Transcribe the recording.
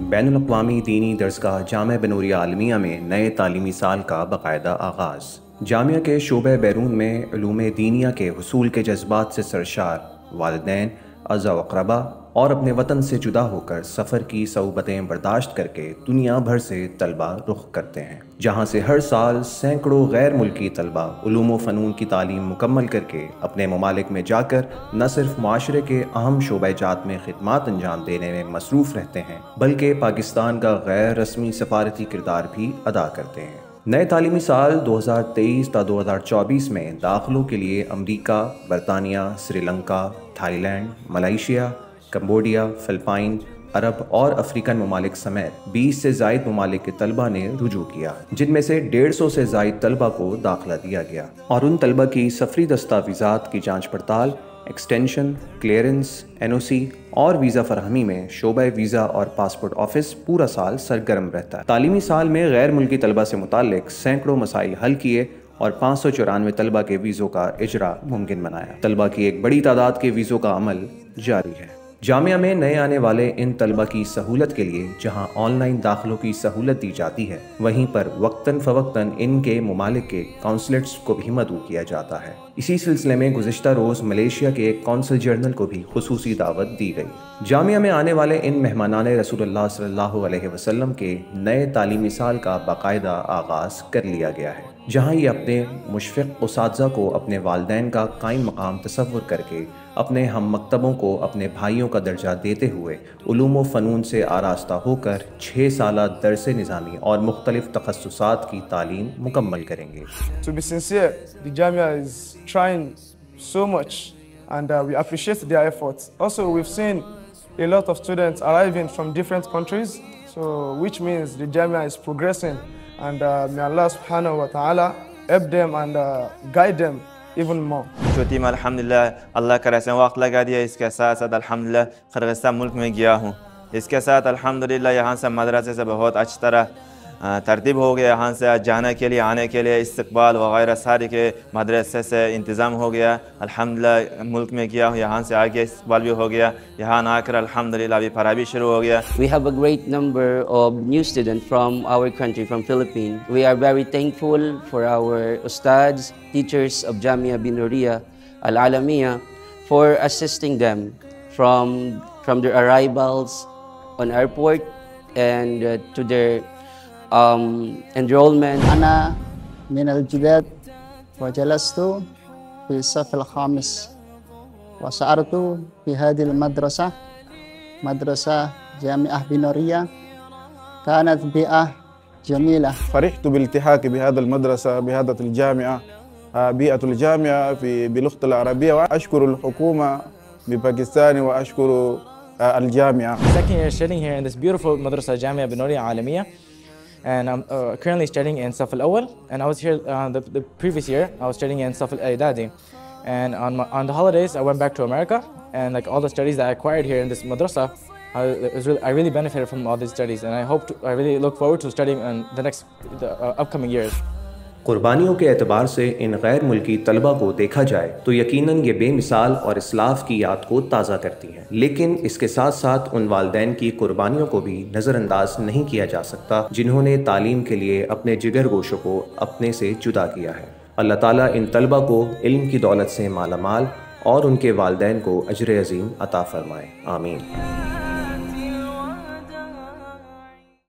بین الاقوامی دینی درسگاہ جامعہ بنوریہ عالمیہ میں نئے تعلیمی سال کا باقاعدہ آغاز۔ جامعہ کے شعبہ بیرون میں علوم دینیہ کے حصول کے جذبات سے سرشار والدین، اعزا و اقربا اور اپنے وطن سے جدا ہو کر سفر کی صعوبتیں برداشت کر کے دنیا بھر سے طلبہ رخ کرتے ہیں، جہاں سے ہر سال سینکڑوں غیر ملکی طلبہ علوم و فنون کی تعلیم مکمل کر کے اپنے ممالک میں جا کر نہ صرف معاشرے کے اہم شعبہ جات میں خدمات انجام دینے میں مصروف رہتے ہیں بلکہ پاکستان کا غیر رسمی سفارتی کردار بھی ادا کرتے ہیں۔ نئے تعلیمی سال 2023 تا 2024 میں داخلوں کے لیے امریکہ، برطانیہ، Sri Lanka, Thailand, Malaysia, Cambodia, Philippines, عرب اور افریقن ممالک سمیت 20 سے زائد ممالک کے طلبہ نے رجوع کیا، جن میں سے 150 سے زائد طلبہ کو داخلہ دیا گیا، اور ان طلبہ کی سفری دستاویزات کی جانچ پڑتال، ایکسٹینشن، کلیئرنس، NOC اور ویزا فراہمی میں شعبہ ویزا اور پاسپورٹ آفس پورا سال سرگرم رہتا ہے۔ تعلیمی سال میں غیر ملکی طلبہ سے متعلق سینکڑوں مسائل حل کیے اور 594 طلبہ کے ویزوں کا اجرا ممکن بنایا۔ طلبہ کی ایک بڑی تعداد کے ویزوں کا عمل جاری ہے۔ جامعہ میں نئے آنے والے ان طلبہ کی سہولت کے لیے جہاں آن لائن داخلوں کی سہولت دی جاتی ہے، وہیں پر وقتاً فوقتاً ان کے ممالک کے کونسلیٹس کو بھی مدعو کیا جاتا ہے۔ اسی سلسلے میں گزشتہ روز ملیشیا کے ایک کونسل جنرل کو بھی خصوصی دعوت دی گئی۔ جامعہ میں آنے والے ان مہمانان رسول اللہ صلی اللہ علیہ وسلم کے نئے تعلیمی سال کا باقاعدہ آغاز کر لیا گیا ہے، جہاں یہ اپنے مشفق اساتذہ کو اپنے والدین کا قائم مقام تصور کر کے اپنے ہم مکتبوں کو اپنے بھائیوں کا درجہ دیتے ہوئے علوم و فنون سے آراستہ ہو کر 6 سالہ درس نظامی اور مختلف تخصصات کی تعلیم مکمل کریں گے۔ To be sincere, the Jamia is trying so much and we appreciate their efforts. Also, we've seen a lot of students arriving from different countries, so which means the Jamia is progressing, and may Allah subhanahu wa ta'ala help them and guide them even more. چھوٹی میں الحمدللہ اللہ کا رسم وقت لگا دیا، اس کے ساتھ ساتھ الحمدللہ قرغیزستان ملک میں گیا ہوں۔ اس کے ساتھ الحمدللہ یہاں سے مدرسے سے بہت اچھی طرح ترتیب ہو گیا، یہاں سے جانے کے لیے آنے کے لیے استقبال وغیرہ سارے کے مدرسے سے انتظام ہو گیا۔ الحمدللہ ملک میں گیا ہوں، یہاں سے آگے استقبال بھی ہو گیا، یہاں آ کر الحمدللہ ابھی پڑھائی بھی شروع ہو گیا۔ We have a great number of new students from our country, from Philippines. We are very thankful for our ustads, teachers of Jamia Binouriya Al-Alamiya for assisting them from their arrivals on airport and to their enrollment. أنا من الجداد وجلست في الصف الخامس وسأرت في هذه المدرسة، مدرسة جامعة بنورية، كانت بيئة جميلة. فرحت بالالتحاق بهذا المدرسة بهذا الجامعة، بيئة الجامعة باللغة العربية، وأشكر الحكومة بباكستان وأشكر الجامعة. Second year studying here in this beautiful madrasa Jamia Binouriya Alamiya, and I'm currently studying in Saf al-Awwal, and I was here the previous year I was studying in Saf al-Idadi, and on the holidays I went back to America, and like all the studies that I acquired here in this madrasa, I really benefited from all these studies, and I really look forward to studying in the upcoming years. قربانیوں کے اعتبار سے ان غیر ملکی طلبہ کو دیکھا جائے تو یقیناً یہ بے مثال اور اسلاف کی یاد کو تازہ کرتی ہیں، لیکن اس کے ساتھ ساتھ ان والدین کی قربانیوں کو بھی نظر انداز نہیں کیا جا سکتا جنہوں نے تعلیم کے لیے اپنے جگر گوشوں کو اپنے سے جدا کیا ہے۔ اللہ تعالیٰ ان طلبہ کو علم کی دولت سے مالا مال اور ان کے والدین کو اجر عظیم عطا فرمائے، آمین۔